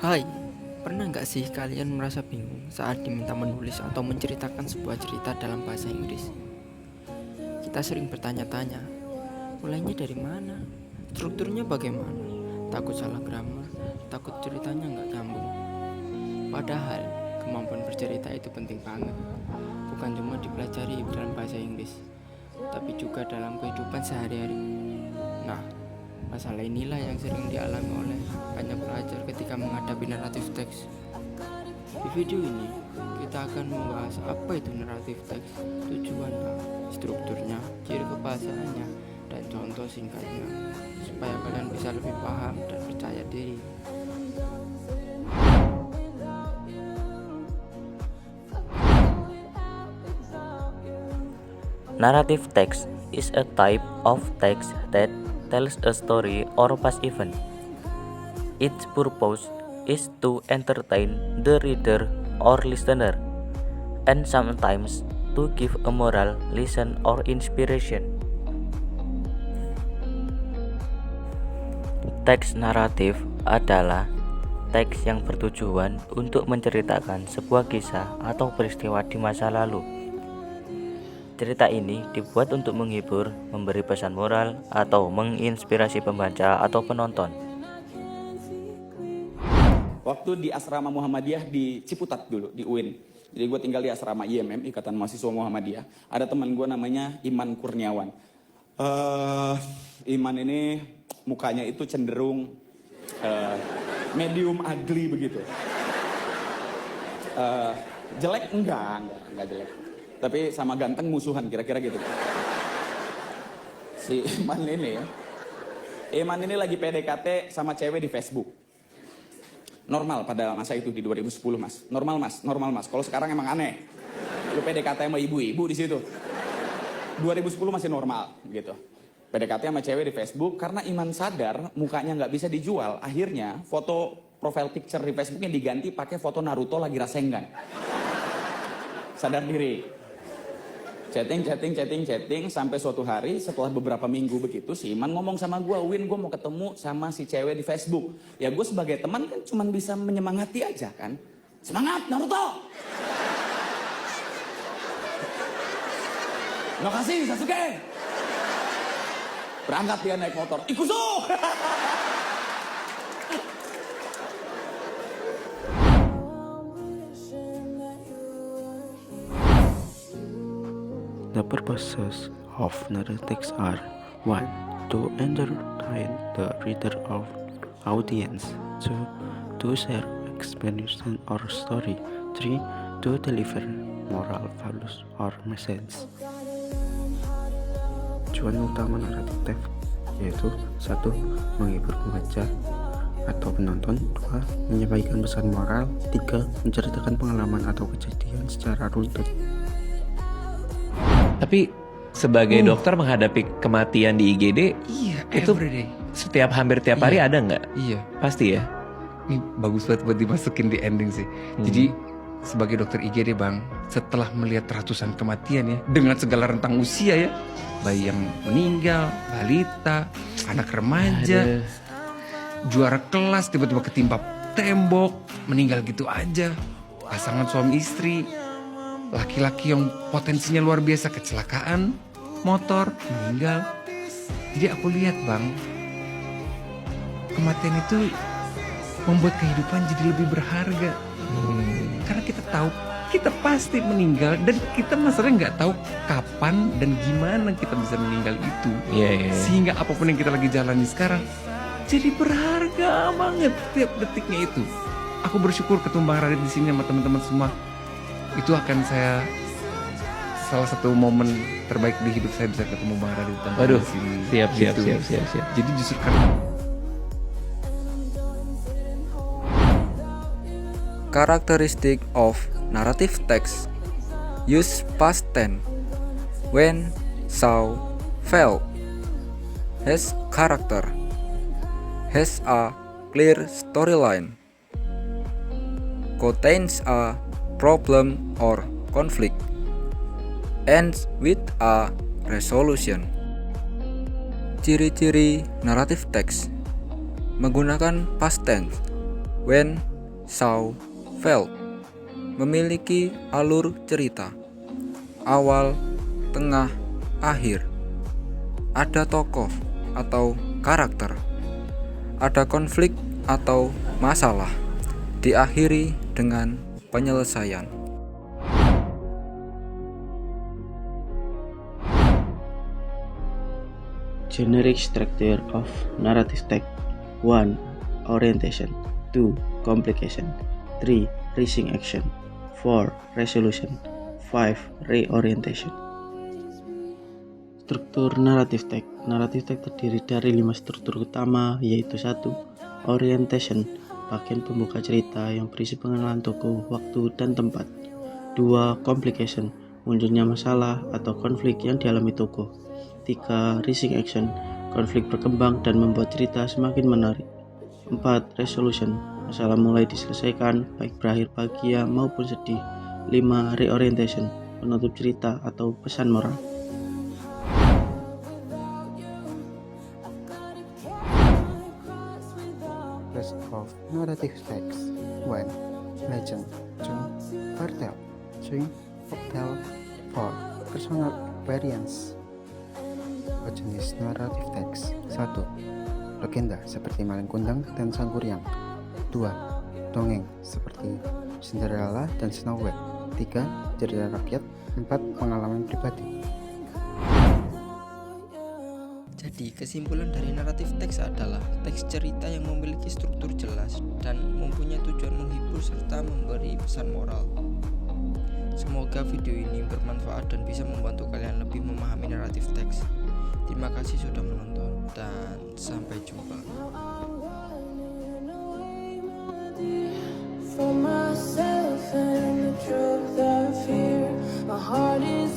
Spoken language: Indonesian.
Hai, pernah nggak sih kalian merasa bingung saat diminta menulis atau menceritakan sebuah cerita dalam bahasa Inggris? Kita sering bertanya-tanya, mulainya dari mana? Strukturnya bagaimana? Takut salah grammar, takut ceritanya nggak nyambung. Padahal, kemampuan bercerita itu penting banget. Bukan cuma dipelajari dalam bahasa Inggris, tapi juga dalam kehidupan sehari-hari. Nah, masalah inilah yang sering dialami oleh banyak pelajar ketika menghadapi naratif teks. Di video ini, kita akan membahas apa itu naratif teks, tujuannya, strukturnya, ciri kebahasaannya, dan contoh singkatnya, supaya kalian bisa lebih paham dan percaya diri. Narrative text is a type of text that tells a story or past event. Its purpose is to entertain the reader or listener, and sometimes to give a moral lesson or inspiration. Teks naratif adalah teks yang bertujuan untuk menceritakan sebuah kisah atau peristiwa di masa lalu. Cerita ini dibuat untuk menghibur, memberi pesan moral, atau menginspirasi pembaca atau penonton. Waktu di asrama Muhammadiyah di Ciputat dulu, di UIN. Jadi gue tinggal di asrama IMM, Ikatan Mahasiswa Muhammadiyah. Ada teman gue namanya Iman Kurniawan. Iman ini mukanya itu cenderung medium ugly begitu. Jelek enggak jelek. Tapi sama ganteng musuhan, kira-kira gitu. Si Iman ini lagi PDKT sama cewek di Facebook. Normal pada masa itu di 2010 mas. Normal mas. Kalau sekarang emang aneh. Lu PDKT sama ibu-ibu di situ. 2010 masih normal gitu. PDKT sama cewek di Facebook karena Iman sadar mukanya nggak bisa dijual. Akhirnya foto profile picture di Facebooknya diganti pakai foto Naruto lagi Rasengan. Sadar diri. Chatting sampai suatu hari setelah beberapa minggu begitu si Iman ngomong sama gue, Win gue mau ketemu sama si cewek di Facebook. Ya gue sebagai teman kan cuma bisa menyemangati aja kan. Semangat Naruto! Makasih Sasuke! Berangkat dia naik motor, Ikuzo! The purposes of narrative text are 1. To entertain the reader or audience. 2. To share explanation or story. 3. To deliver moral values or message. Tujuan utama naratif teks yaitu 1. Menghibur pembaca atau penonton. 2. Menyampaikan pesan moral. 3. Menceritakan pengalaman atau kejadian secara runtut. Tapi sebagai dokter menghadapi kematian di IGD, itu everyday. hampir tiap hari ada nggak? Iya. Pasti ya. Ini bagus banget buat dimasukin di ending sih. Jadi sebagai dokter IGD bang, setelah melihat ratusan kematian ya, dengan segala rentang usia ya, bayi yang meninggal, balita, anak remaja, juara kelas tiba-tiba ketimpa tembok, meninggal gitu aja, pasangan suami istri, laki-laki yang potensinya luar biasa kecelakaan motor, meninggal. Jadi aku lihat bang, kematian itu membuat kehidupan jadi lebih berharga. Karena kita tahu kita pasti meninggal dan kita masalahnya nggak tahu kapan dan gimana kita bisa meninggal itu. Iya. Sehingga apapun yang kita lagi jalani sekarang jadi berharga banget tiap detiknya itu. Aku bersyukur ketemu Bang Radit di sini sama teman-teman semua. Itu akan saya salah satu momen terbaik di hidup saya bisa ketemu Bang Radit Waduh, di sini. siap. Jadi justru karena Characteristic of narrative text. Use past tense. When, saw, felt. Has character. Has a clear storyline. Contains a problem or conflict. Ends with a resolution. Ciri-ciri naratif teks. Menggunakan past tense when, Shaw, Felt memiliki alur cerita, awal, tengah, akhir. Ada tokoh atau karakter, ada konflik atau masalah, diakhiri dengan penyelesaian. Generic structure of narrative text. 1. Orientation. 2. Complication. 3. Reaching action. 4. Resolution. 5. Reorientation. Struktur naratif teks. Naratif teks terdiri dari 5 struktur utama, yaitu 1. Orientation, bagian pembuka cerita yang berisi pengenalan tokoh, waktu, dan tempat. 2. Complication, munculnya masalah atau konflik yang dialami tokoh. 3. Reaching action, konflik berkembang dan membuat cerita semakin menarik. 4. Resolution, masalah mulai diselesaikan, baik berakhir bahagia maupun sedih. 5. Reorientation, penutup cerita atau pesan moral. List of narrative text. 1. Legend. 2. Fairytale. 3. Folktale. 4. Personal variants. Jenis naratif teks. 1. Legenda seperti Malin Kundang dan Sang Kuryang. 2. Dongeng seperti Cinderella dan Snow White. 3. Cerita rakyat. 4. Pengalaman pribadi. Jadi, kesimpulan dari naratif teks adalah teks cerita yang memiliki struktur jelas dan mempunyai tujuan menghibur serta memberi pesan moral. Semoga video ini bermanfaat dan bisa membantu kalian lebih memahami naratif teks. Terima kasih sudah menonton dan sampai jumpa. For myself and the truth I fear, my heart is